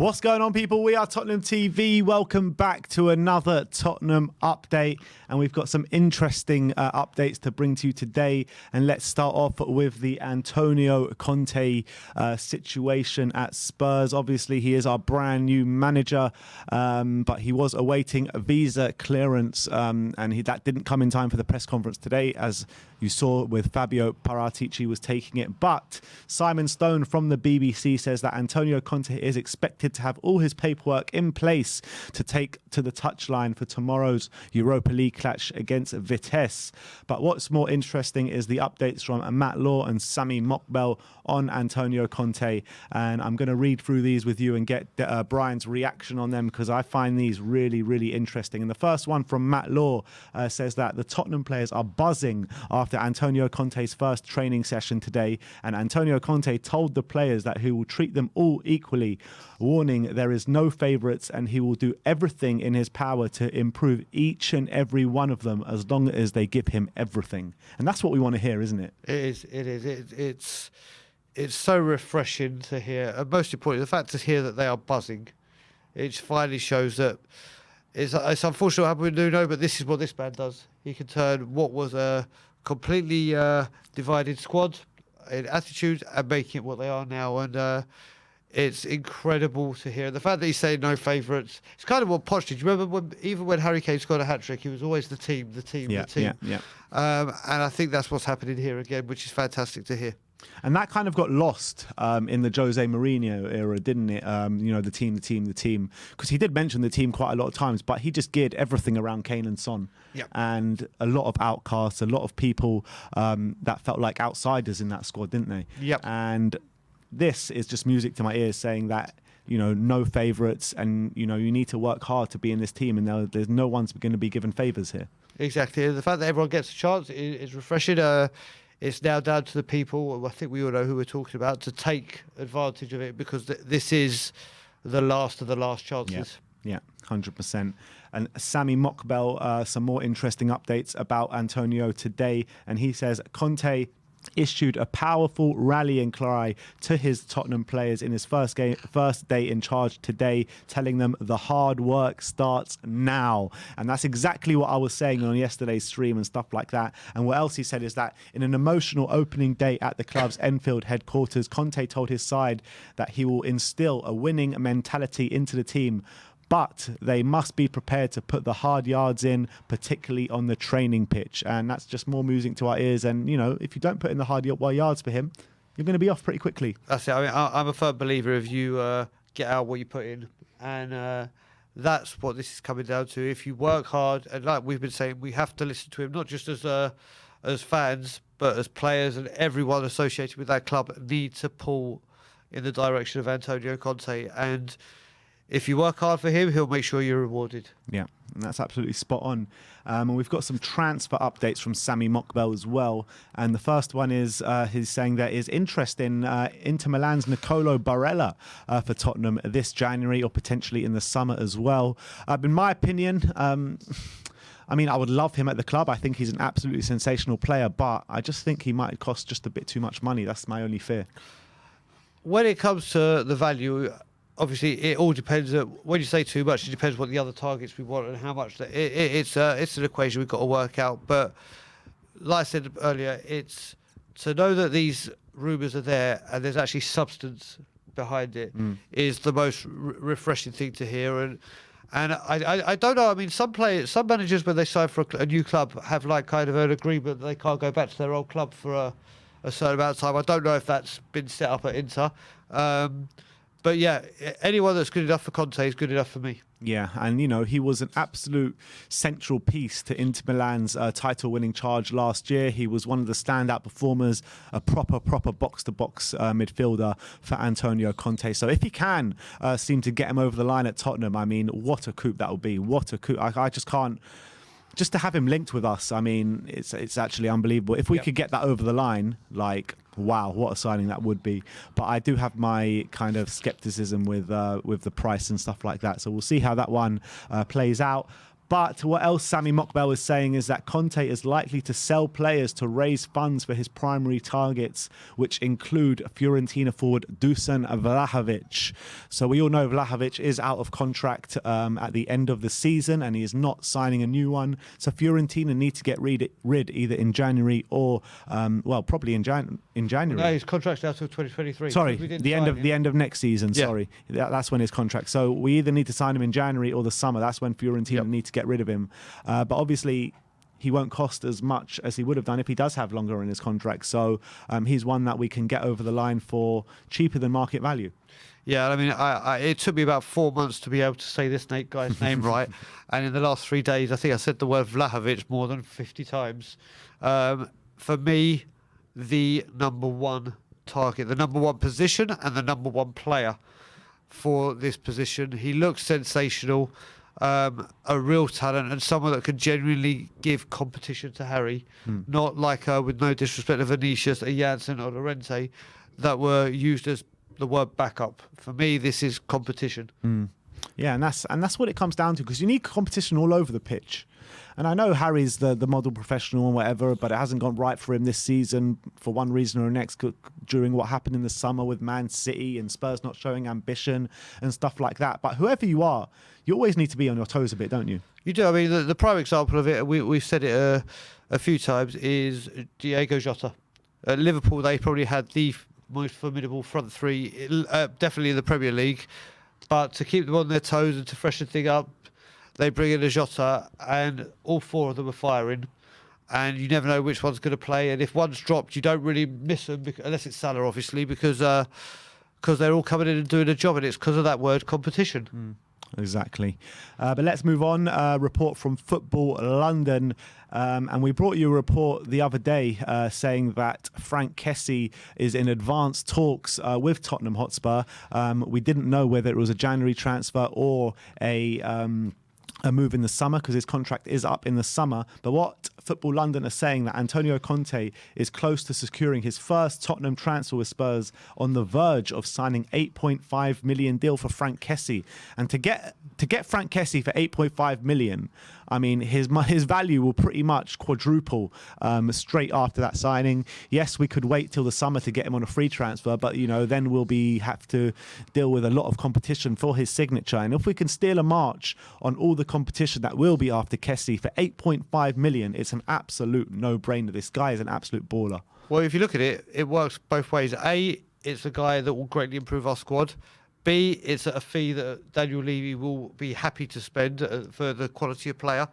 What's going on, people? We are Tottenham TV. Welcome back to another Tottenham update. And we've got some interesting updates to bring to you today. And let's start off with the Antonio Conte situation at Spurs. Obviously, he is our brand new manager, but he was awaiting a visa clearance. And that didn't come in time for the press conference today, as you saw with Fabio Paratici was taking it. But Simon Stone from the BBC says that Antonio Conte is expected to have all his paperwork in place to take to the touchline for tomorrow's Europa League clash against Vitesse. But what's more interesting is the updates from Matt Law and Sami Mokbel on Antonio Conte. And I'm going to read through these with you and get Brian's reaction on them, because I find these really, really interesting. And the first one from Matt Law says that the Tottenham players are buzzing after Antonio Conte's first training session today, and Antonio Conte told the players that he will treat them all equally, warning there is no favourites and he will do everything in his power to improve each and every one of them as long as they give him everything. And that's what we want to hear, isn't it? It is. It's so refreshing to hear, and most importantly, the fact to hear that they are buzzing. It finally shows that it's unfortunate what happened with Nuno, but this is what this man does. He can turn what was a completely divided squad in attitude and make it what they are now. And it's incredible to hear. The fact that he's saying no favourites, it's kind of what Poch did. You remember even when Harry Kane scored a hat-trick, he was always the team. Yeah. And I think that's what's happening here again, which is fantastic to hear. And that kind of got lost in the Jose Mourinho era, didn't it? The team. Because he did mention the team quite a lot of times, but he just geared everything around Kane and Son. Yep. And a lot of outcasts, a lot of people that felt like outsiders in that squad, didn't they? Yep. And this is just music to my ears, saying that, no favourites, and, you need to work hard to be in this team, and there's no one's going to be given favours here. Exactly. The fact that everyone gets a chance is refreshing. It's now down to the people, I think we all know who we're talking about, to take advantage of it, because this is the last of the last chances. Yeah, 100%. And Sami Mokbel, some more interesting updates about Antonio today. And he says, Conte issued a powerful rallying cry to his Tottenham players in his first day in charge today, telling them the hard work starts now. And that's exactly what I was saying on yesterday's stream and stuff like that. And what else he said is that in an emotional opening day at the club's Enfield headquarters, Conte told his side that he will instill a winning mentality into the team, but they must be prepared to put the hard yards in, particularly on the training pitch. And that's just more music to our ears. And, if you don't put in the hard yards for him, you're going to be off pretty quickly. That's it. I mean, I'm a firm believer of you get out what you put in. And that's what this is coming down to. If you work hard, and like we've been saying, we have to listen to him, not just as fans, but as players, and everyone associated with that club need to pull in the direction of Antonio Conte. And if you work hard for him, he'll make sure you're rewarded. Yeah, and that's absolutely spot on. And we've got some transfer updates from Sami Mokbel as well. And the first one is he's saying there is interest in Inter Milan's Nicolo Barella for Tottenham this January, or potentially in the summer as well. In my opinion, I would love him at the club. I think he's an absolutely sensational player, but I just think he might cost just a bit too much money. That's my only fear. When it comes to the value, obviously, it all depends. When you say too much, it depends what the other targets we want and how much. It's an equation we've got to work out. But like I said earlier, it's to know that these rumours are there and there's actually substance behind it is the most refreshing thing to hear. And I don't know. I mean, some managers, when they sign for a new club, have like kind of an agreement that they can't go back to their old club for a certain amount of time. I don't know if that's been set up at Inter. But yeah, anyone that's good enough for Conte is good enough for me. Yeah, and he was an absolute central piece to Inter Milan's title-winning charge last year. He was one of the standout performers, a proper box-to-box midfielder for Antonio Conte. So if he can seem to get him over the line at Tottenham, what a coup that would be. What a coup. I just can't. Just to have him linked with us, it's actually unbelievable. If we could get that over the line, wow, what a signing that would be. But I do have my kind of skepticism with the price and stuff like that. So we'll see how that one plays out. But what else Sammy Mokbel is saying is that Conte is likely to sell players to raise funds for his primary targets, which include Fiorentina forward Dusan Vlahovic. So we all know Vlahovic is out of contract at the end of the season, and he is not signing a new one. So Fiorentina need to get rid either in January or, well, probably in January. No, his contract's out till 2023. Sorry, the end of next season. Yeah. Sorry, that's when his contract. So we either need to sign him in January or the summer. That's when Fiorentina need to get rid of him. But obviously, he won't cost as much as he would have done if he does have longer in his contract. So he's one that we can get over the line for cheaper than market value. Yeah, I mean, it took me about 4 months to be able to say this guy's name right. And in the last 3 days, I think I said the word Vlahovic more than 50 times. For me, the number one target, the number one position and the number one player for this position. He looks sensational, a real talent, and someone that could genuinely give competition to Harry. Not like, with no disrespect to Vinicius, a Janssen or Llorente, that were used as the word backup. For me, this is competition. Yeah, and that's what it comes down to, because you need competition all over the pitch. And I know Harry's the model professional and whatever, but it hasn't gone right for him this season for one reason or next, during what happened in the summer with Man City and Spurs not showing ambition and stuff like that. But whoever you are, you always need to be on your toes a bit, don't you? You do. I mean, the prime example of it, we've said it a few times, is Diego Jota. At Liverpool, they probably had the most formidable front three, definitely in the Premier League. But to keep them on their toes and to freshen things up, they bring in a Jota, and all four of them are firing. And you never know which one's going to play. And if one's dropped, you don't really miss them, unless it's Salah, obviously, because they're all coming in and doing a job. And it's because of that word, competition. Exactly. But let's move on. Report from Football London. And we brought you a report the other day saying that Frank Kessie is in advanced talks with Tottenham Hotspur. We didn't know whether it was a January transfer or a move in the summer, because his contract is up in the summer. But what Football London are saying, that Antonio Conte is close to securing his first Tottenham transfer with Spurs, on the verge of signing $8.5 million deal for Frank Kessie. And to get Frank Kessie for $8.5 million, I mean, his value will pretty much quadruple straight after that signing. Yes, we could wait till the summer to get him on a free transfer, but then we'll have to deal with a lot of competition for his signature. And if we can steal a march on all the competition that will be after Kessie for $8.5 million, it's an absolute no-brainer. This guy is an absolute baller. Well, if you look at it, it works both ways. A, it's a guy that will greatly improve our squad. B, it's a fee that Daniel Levy will be happy to spend for the quality of player.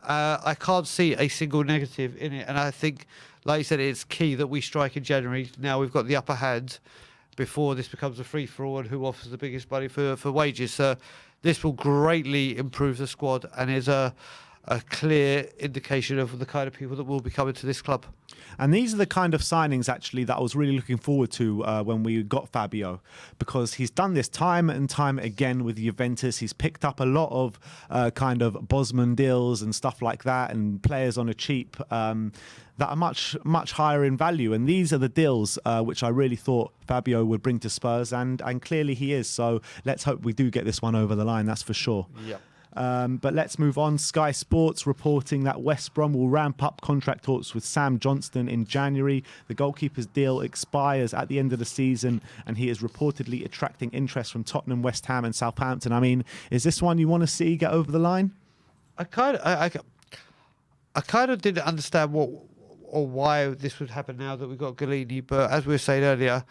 I can't see a single negative in it. And I think, like you said, it's key that we strike in January. Now we've got the upper hand before this becomes a free-for-all and who offers the biggest money for wages. This will greatly improve the squad and is a clear indication of the kind of people that will be coming to this club. And these are the kind of signings, actually, that I was really looking forward to when we got Fabio, because he's done this time and time again with Juventus. He's picked up a lot of kind of Bosman deals and stuff like that, and players on a cheap that are much, much higher in value. And these are the deals which I really thought Fabio would bring to Spurs, and clearly he is. So let's hope we do get this one over the line, that's for sure. Yeah. But let's move on. Sky Sports reporting that West Brom will ramp up contract talks with Sam Johnston in January. The goalkeeper's deal expires at the end of the season, and he is reportedly attracting interest from Tottenham, West Ham and Southampton. I mean, is this one you want to see get over the line? I kind of didn't understand what or why this would happen now that we've got Galini, but as we were saying earlier,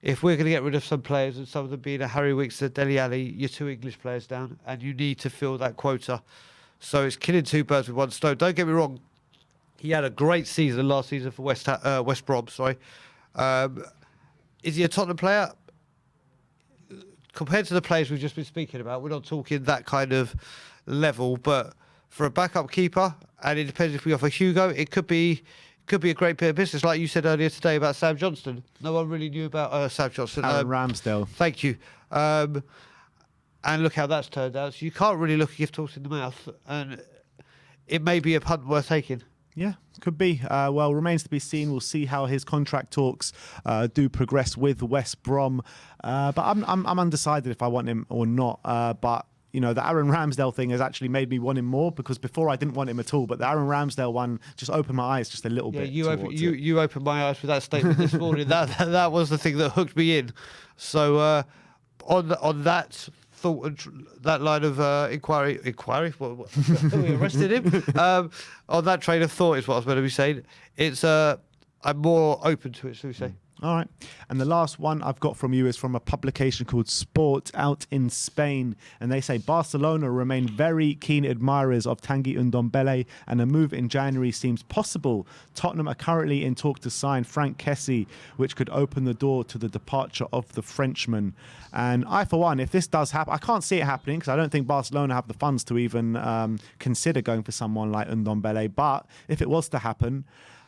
if we're going to get rid of some players, and some of them being a Harry Winks and Dele Alli, you're 2 English players down, and you need to fill that quota. So it's killing 2 birds with 1 stone. Don't get me wrong, he had a great season last season for West Brom. Sorry, is he a Tottenham player? Compared to the players we've just been speaking about, we're not talking that kind of level. But for a backup keeper, and it depends if we offer Hugo, it could be a great bit of business, like you said earlier today about Sam Johnston. No one really knew about Sam Johnston. Aaron Ramsdale. Thank you. And look how that's turned out. So you can't really look a gift horse in the mouth, and it may be a punt worth taking. Yeah, could be. Well, remains to be seen. We'll see how his contract talks do progress with West Brom. But I'm undecided if I want him or not. But you know, the Aaron Ramsdale thing has actually made me want him more, because before I didn't want him at all, but the Aaron Ramsdale one just opened my eyes just a little bit. You opened my eyes with that statement this morning. That was the thing that hooked me in. So on that thought and that line of inquiry, what, we arrested him. On that train of thought is what I was going to be saying. It's I'm more open to it, shall we say? All right. And the last one I've got from you is from a publication called Sport out in Spain. And they say Barcelona remain very keen admirers of Tanguy Ndombele, and a move in January seems possible. Tottenham are currently in talk to sign Frank Kessie, which could open the door to the departure of the Frenchman. And I, for one, if this does happen, I can't see it happening because I don't think Barcelona have the funds to even consider going for someone like Ndombele. But if it was to happen,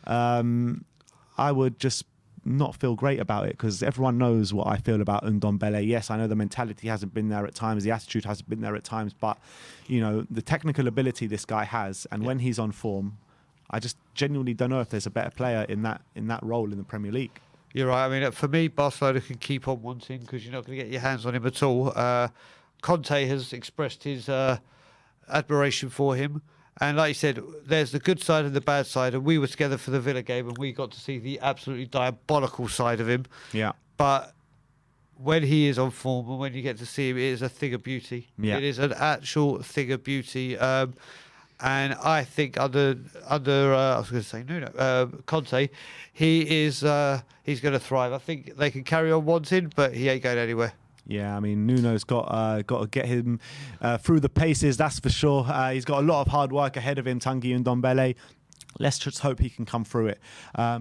I would just not feel great about it, because everyone knows what I feel about Ndombele. Yes, I know the mentality hasn't been there at times, the attitude hasn't been there at times, but you know, the technical ability this guy has, and when he's on form, I just genuinely don't know if there's a better player in that role in the Premier League. You're right. I mean, for me, Barcelona can keep on wanting, because you're not going to get your hands on him at all. Conte has expressed his admiration for him. And like you said, there's the good side and the bad side. And we were together for the Villa game, and we got to see the absolutely diabolical side of him. Yeah. But when he is on form and when you get to see him, it is a thing of beauty. Yeah. It is an actual thing of beauty. And I think under I was going to say Conte, he's going to thrive. I think they can carry on wanting, but he ain't going anywhere. Yeah, I mean, Nuno's got to get him through the paces, that's for sure. He's got a lot of hard work ahead of him, Tanguy Ndombele. Let's just hope he can come through it.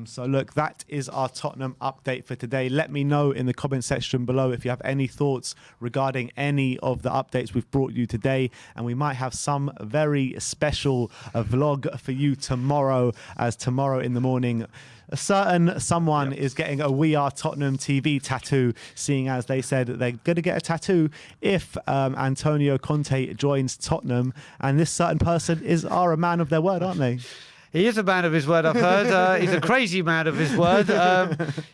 So, look, that is our Tottenham update for today. Let me know in the comment section below if you have any thoughts regarding any of the updates we've brought you today. And we might have some very special vlog for you tomorrow, as tomorrow in the morning, a certain someone is getting a We Are Tottenham TV tattoo, seeing as they said they're going to get a tattoo if Antonio Conte joins Tottenham. And this certain person are a man of their word, aren't they? He is a man of his word, I've heard. He's a crazy man of his word.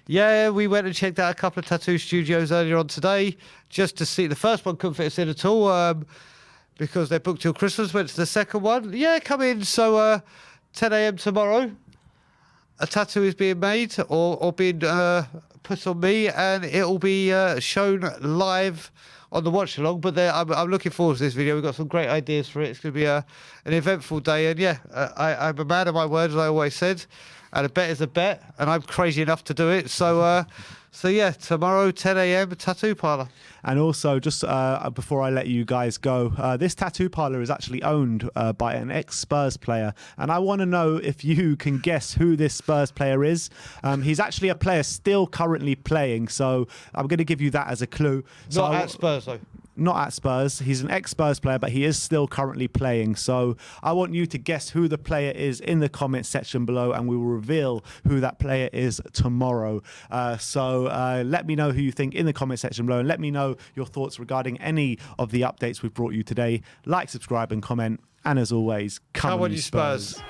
Yeah, we went and checked out a couple of tattoo studios earlier on today just to see. The first one couldn't fit us in at all because they're booked till Christmas. Went to the second one. Yeah, come in. So 10 a.m. tomorrow, a tattoo is being made or being put on me, and it will be shown live on the watch along. But I'm looking forward to this video. We've got some great ideas for it. It's going to be an eventful day. And yeah, I'm a man of my word, as I always said. And a bet is a bet, and I'm crazy enough to do it. So yeah, tomorrow 10 a.m. tattoo parlour. And also, just before I let you guys go, this tattoo parlour is actually owned by an ex-Spurs player. And I want to know if you can guess who this Spurs player is. He's actually a player still currently playing, so I'm going to give you that as a clue. Not at Spurs, though. Not at Spurs. He's an ex-Spurs player, but he is still currently playing. So I want you to guess who the player is in the comment section below, and we will reveal who that player is tomorrow. So let me know who you think in the comment section below, and let me know your thoughts regarding any of the updates we've brought you today. Like, subscribe, and comment. And as always, come on, you Spurs.